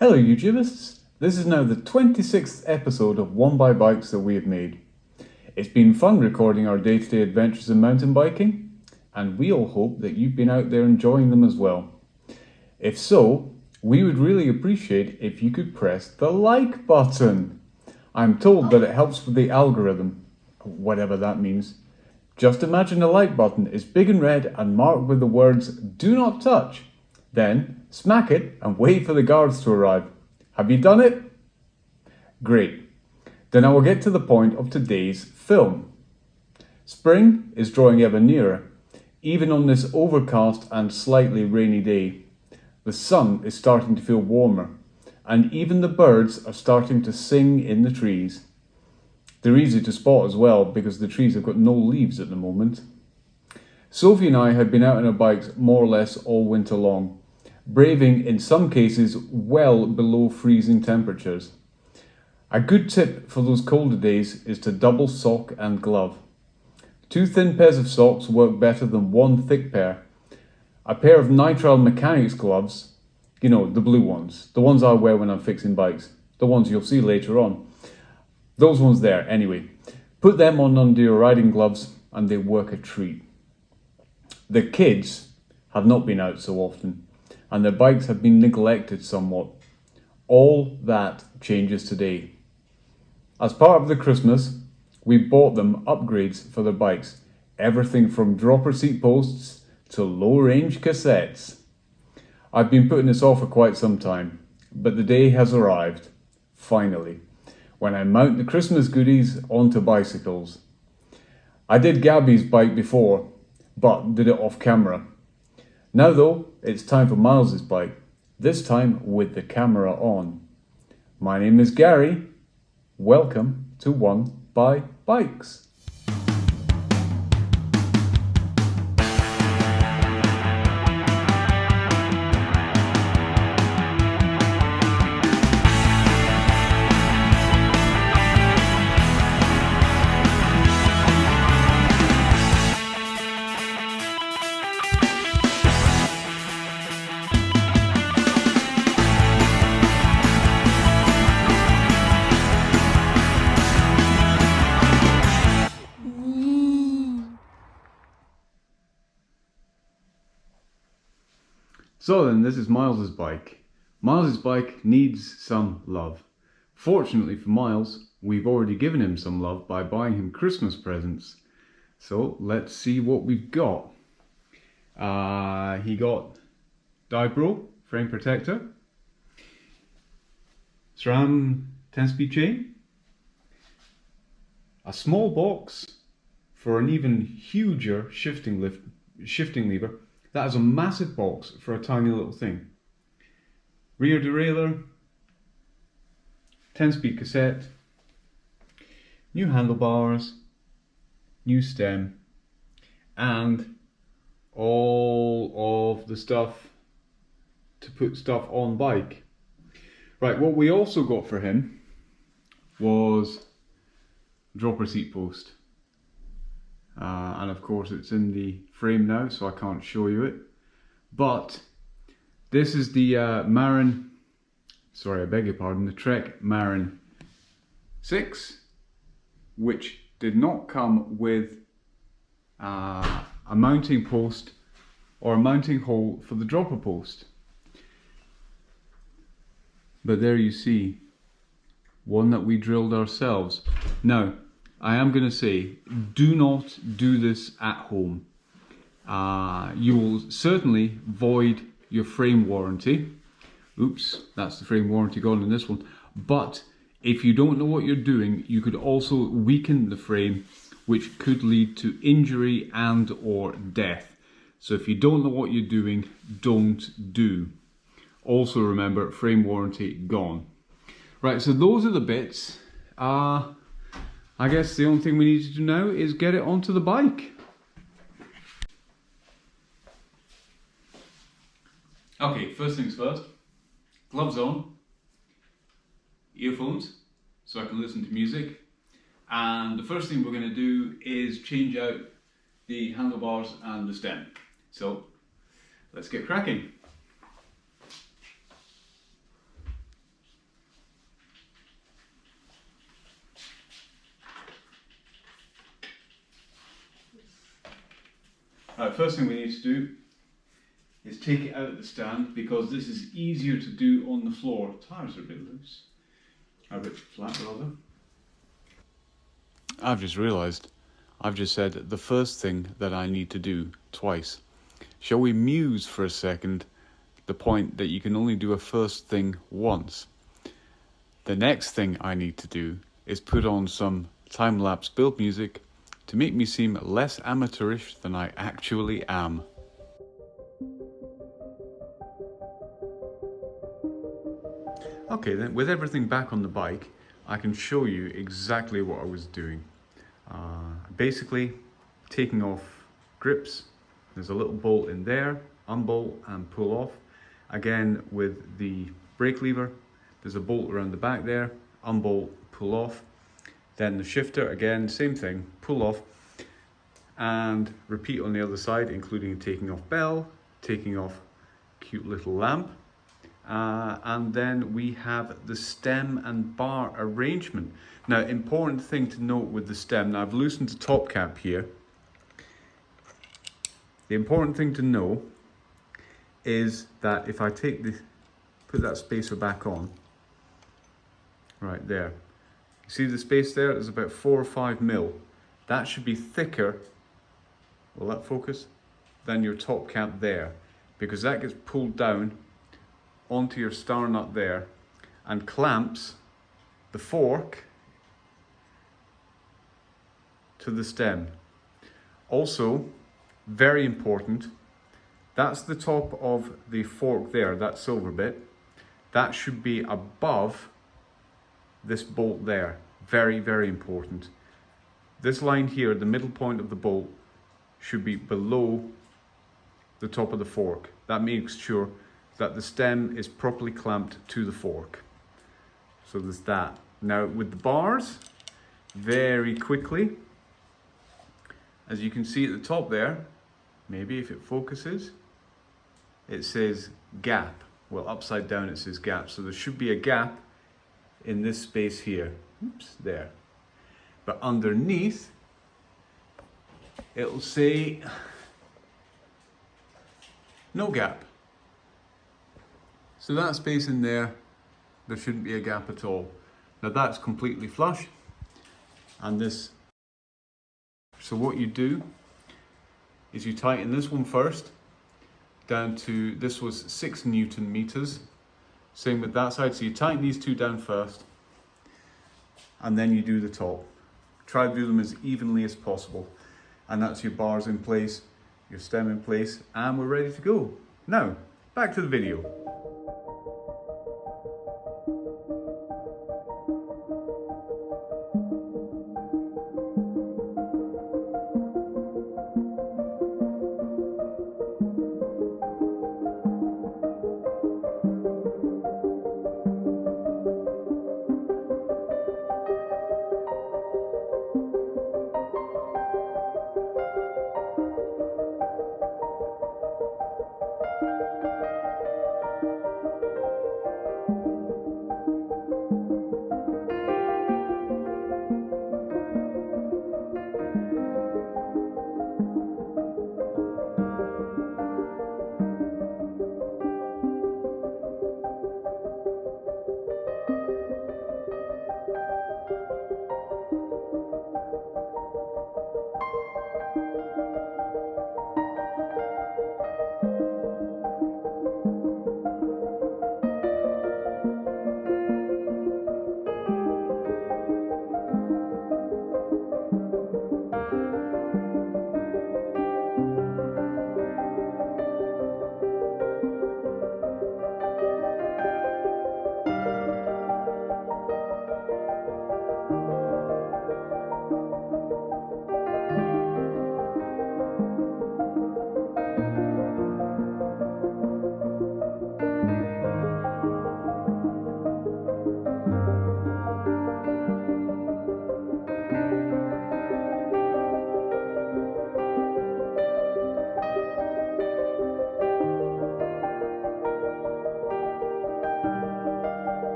Hello YouTubers, this is now the 26th episode of One by Bikes that we have made. It's been fun recording our day-to-day adventures in mountain biking, and we all hope that you've been out there enjoying them as well. If so, we would really appreciate if you could press the like button. I'm told that it helps with the algorithm, whatever that means. Just imagine the like button is big and red and marked with the words "Do not touch." Then smack it and wait for the guards to arrive. Have you done it? Great. Then I will get to the point of today's film. Spring is drawing ever nearer, even on this overcast and slightly rainy day. The sun is starting to feel warmer, and even the birds are starting to sing in the trees. They're easy to spot as well because the trees have got no leaves at the moment. Sophie and I have been out on our bikes more or less all winter long, braving in some cases well below freezing temperatures. A good tip for those colder days is to double sock and glove. 2 thin pairs of socks work better than 1 thick pair. A pair of nitrile mechanics gloves, you know, the blue ones, the ones I wear when I'm fixing bikes, the ones you'll see later on. Those ones there, anyway. Put them on under your riding gloves and they work a treat. The kids have not been out so often, and their bikes have been neglected somewhat. All that changes today. As part of the Christmas, we bought them upgrades for their bikes. Everything from dropper seat posts to low-range cassettes. I've been putting this off for quite some time, but the day has arrived, finally, when I mount the Christmas goodies onto bicycles. I did Gabby's bike before, but did it off camera. Now though, it's time for Miles's bike, this time with the camera on. My name is Gary. Welcome to One by Bikes. So then, this is Miles's bike. Miles's bike needs some love. Fortunately for Miles, we've already given him some love by buying him Christmas presents. So let's see what we've got. He got Dibro frame protector, SRAM 10-speed chain, a small box for an even huger shifting lever. That is a massive box for a tiny little thing. Rear derailleur, 10-speed cassette, new handlebars, new stem, and all of the stuff to put stuff on bike. Right, what we also got for him was dropper seat post. And of course it's in the frame now, so I can't show you it. But this is the the Trek Marlin 6, which did not come with a mounting post or a mounting hole for the dropper post. But there you see, one that we drilled ourselves. Now, I am going to say, do not do this at home. You will certainly void your frame warranty. Oops, that's the frame warranty gone in this one. But if you don't know what you're doing, you could also weaken the frame, which could lead to injury and or death. So if you don't know what you're doing, don't do. Also remember, frame warranty gone. Right, so those are the bits. I guess the only thing we need to do now is get it onto the bike. Okay, first things first. Gloves on, earphones, so I can listen to music. And the first thing we're going to do is change out the handlebars and the stem. So let's get cracking. Right, first thing we need to do is take it out of the stand, because this is easier to do on the floor. Tires are a bit loose, a bit flat rather. I've just realised I've just said the first thing that I need to do twice. Shall we muse for a second the point that you can only do a first thing once? The next thing I need to do is put on some time-lapse build music to make me seem less amateurish than I actually am. Okay then, with everything back on the bike, I can show you exactly what I was doing. Basically, taking off grips. There's a little bolt in there, unbolt and pull off. Again, with the brake lever, there's a bolt around the back there, unbolt, pull off. Then the shifter, again, same thing, pull off. And repeat on the other side, including taking off bell, taking off cute little lamp. And then we have the stem and bar arrangement. Now, important thing to note with the stem, now I've loosened the top cap here. The important thing to know is that if I take the, put that spacer back on, right there. You see the space there? There's about 4 or 5 mil. That should be thicker, will that focus? Than your top cap there, because that gets pulled down onto your star nut there and clamps the fork to the stem. Also, very important, that's the top of the fork there, that silver bit. That should be above this bolt there. Very, very important. This line here, the middle point of the bolt, should be below the top of the fork. That makes sure that the stem is properly clamped to the fork. So there's that. Now with the bars, very quickly, as you can see at the top there, maybe if it focuses, it says gap. Well, upside down it says gap. So there should be a gap in this space here. Oops, there. But underneath, it'll say no gap. So that space in there, there shouldn't be a gap at all. Now that's completely flush. And this, so what you do is you tighten this one first down to, this was 6 Newton meters. Same with that side, so you tighten these two down first and then you do the top. Try to do them as evenly as possible. And that's your bars in place, your stem in place, and we're ready to go. Now, back to the video.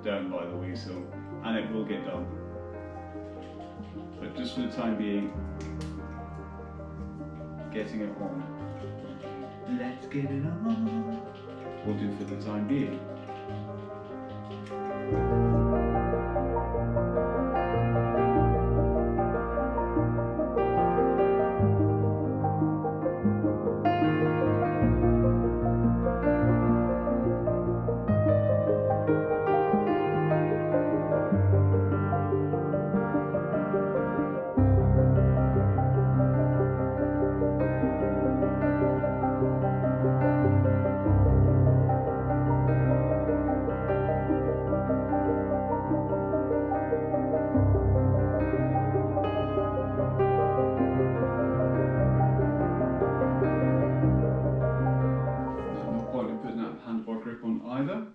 down, by the way, so, and it will get done. But just for the time being, getting it on. Let's get it on. We'll do for the time being. Either.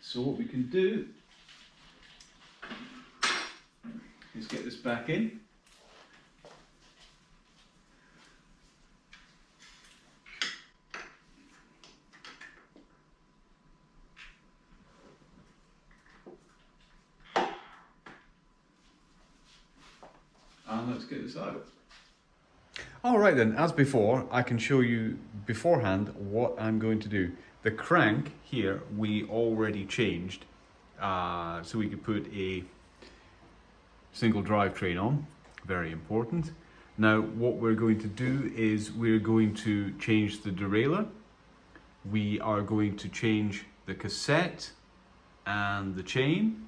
So what we can do is get this back in. And let's get this out. Alright then, as before, I can show you beforehand what I'm going to do. The crank here we already changed so we could put a single drivetrain on, very important. Now what we're going to do is we're going to change the derailleur, we are going to change the cassette and the chain,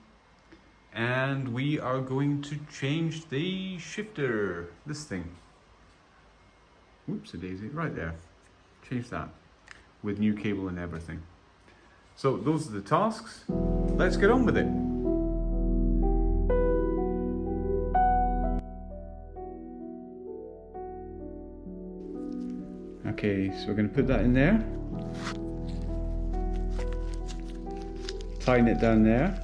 and we are going to change the shifter, this thing. Whoopsie-daisy, right there. Change that with new cable and everything. So those are the tasks. Let's get on with it. Okay, so we're going to put that in there. Tighten it down there.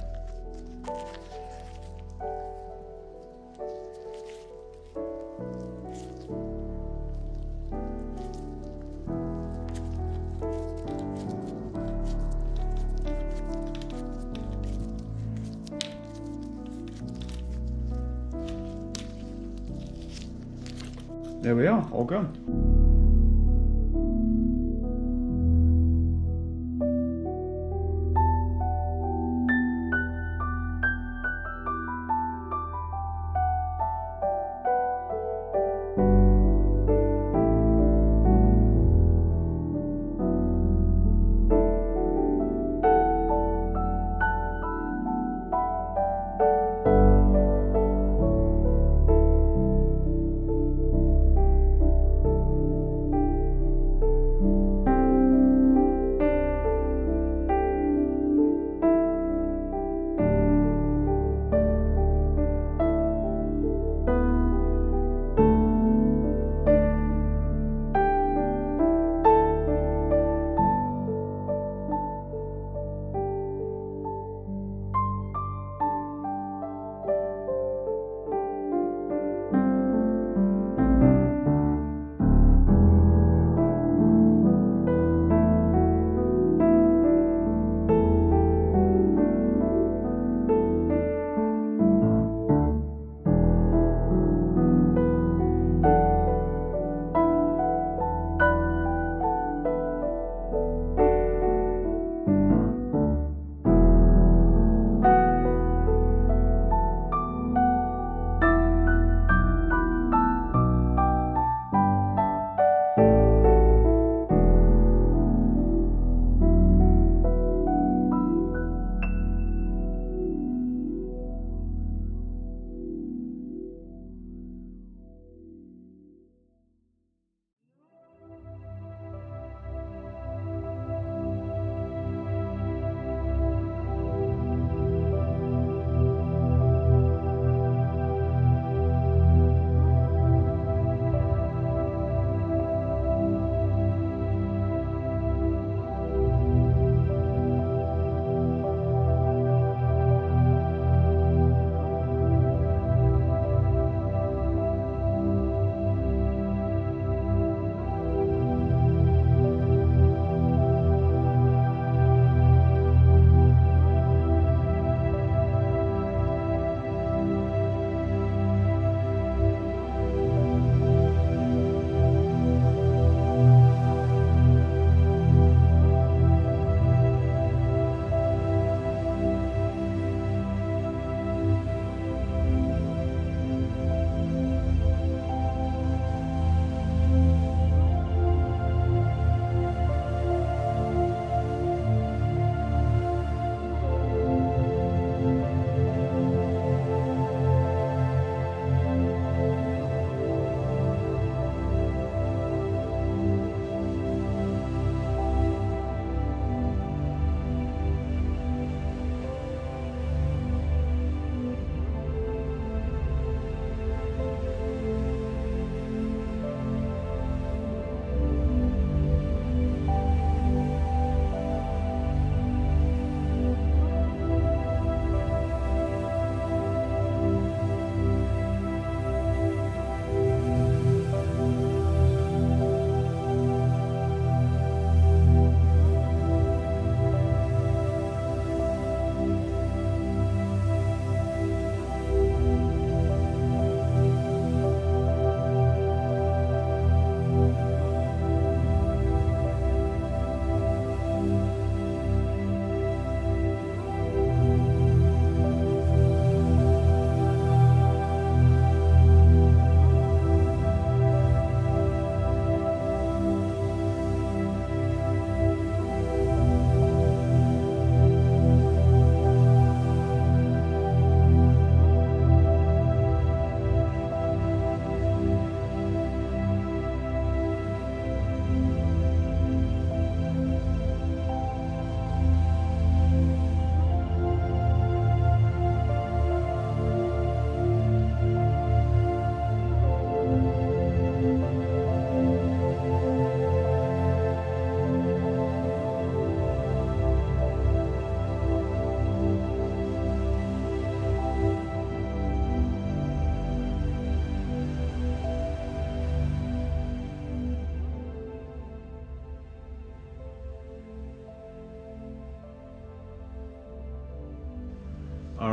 There we are, all gone.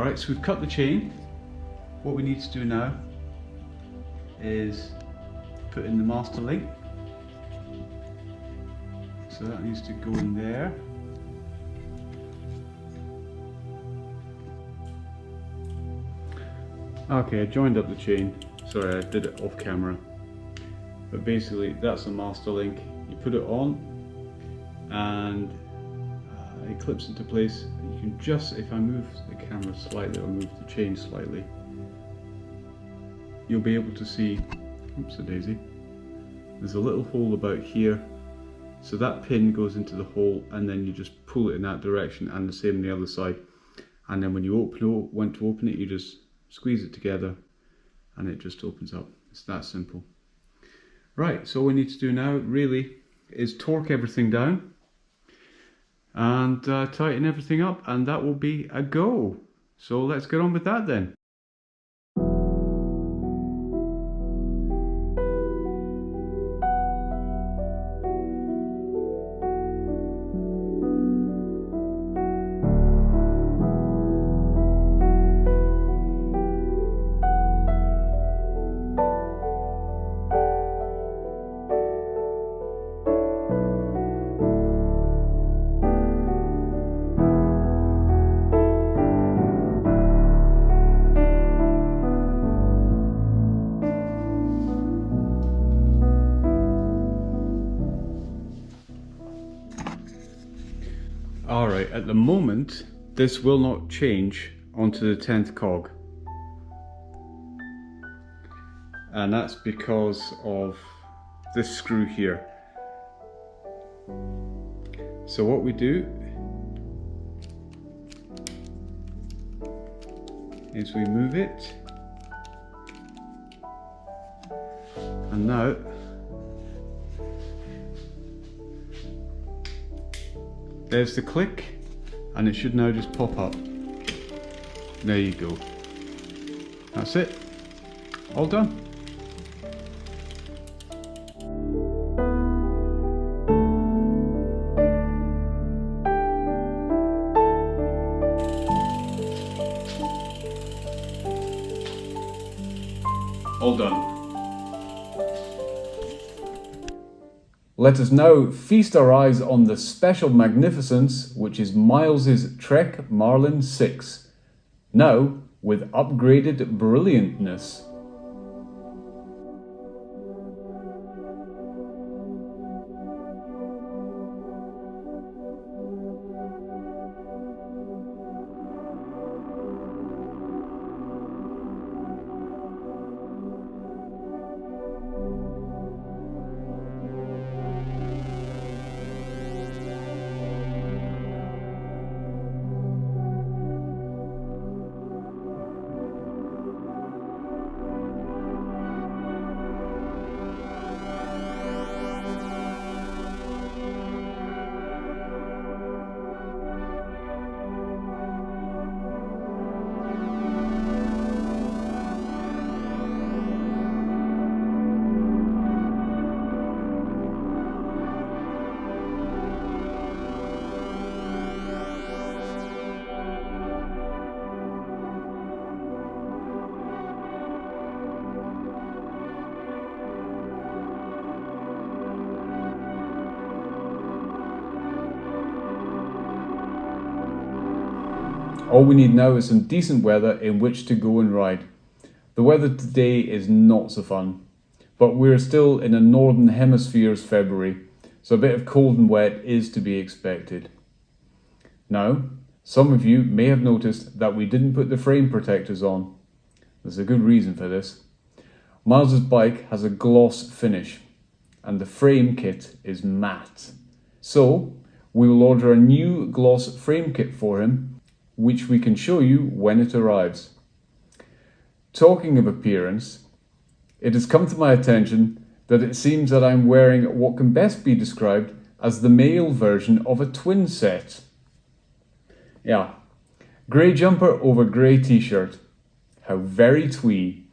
Alright, so we've cut the chain. What we need to do now is put in the master link. So that needs to go in there. Okay, I joined up the chain. Sorry, I did it off camera. But basically, that's the master link. You put it on and it clips into place. You can just, if I move the camera slightly or move the chain slightly, you'll be able to see, oops a daisy, there's a little hole about here. So that pin goes into the hole and then you just pull it in that direction, and the same on the other side. And then when you want to open it, you just squeeze it together and it just opens up. It's that simple. Right, so all we need to do now really is torque everything down and tighten everything up, and that will be a go. So let's get on with that then. Alright, at the moment this will not change onto the 10th cog, and that's because of this screw here. So what we do is we move it, and now there's the click, and it should now just pop up. There you go. That's it. All done. All done. Let us now feast our eyes on the special magnificence which is Miles's Trek Marlin 6, now with upgraded brilliantness. All we need now is some decent weather in which to go and ride. The weather today is not so fun, but we're still in a northern hemisphere's February, so a bit of cold and wet is to be expected. Now, some of you may have noticed that we didn't put the frame protectors on. There's a good reason for this. Miles's bike has a gloss finish, and the frame kit is matte. So, we will order a new gloss frame kit for him, which we can show you when it arrives. Talking of appearance, it has come to my attention that it seems that I'm wearing what can best be described as the male version of a twin set. Yeah, grey jumper over grey t-shirt. How very twee.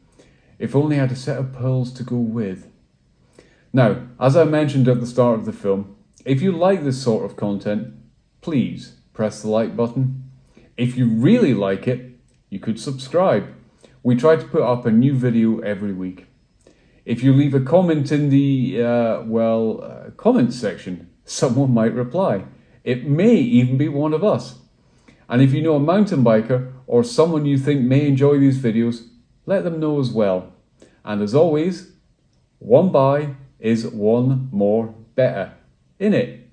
If only I had a set of pearls to go with. Now, as I mentioned at the start of the film, if you like this sort of content, please press the like button. If you really like it, You could subscribe. We try to put up a new video every week. If you leave a comment in the, comments section, someone might reply. It may even be one of us. And if you know a mountain biker or someone you think may enjoy these videos, let them know as well. And as always, one buy is one more better, innit?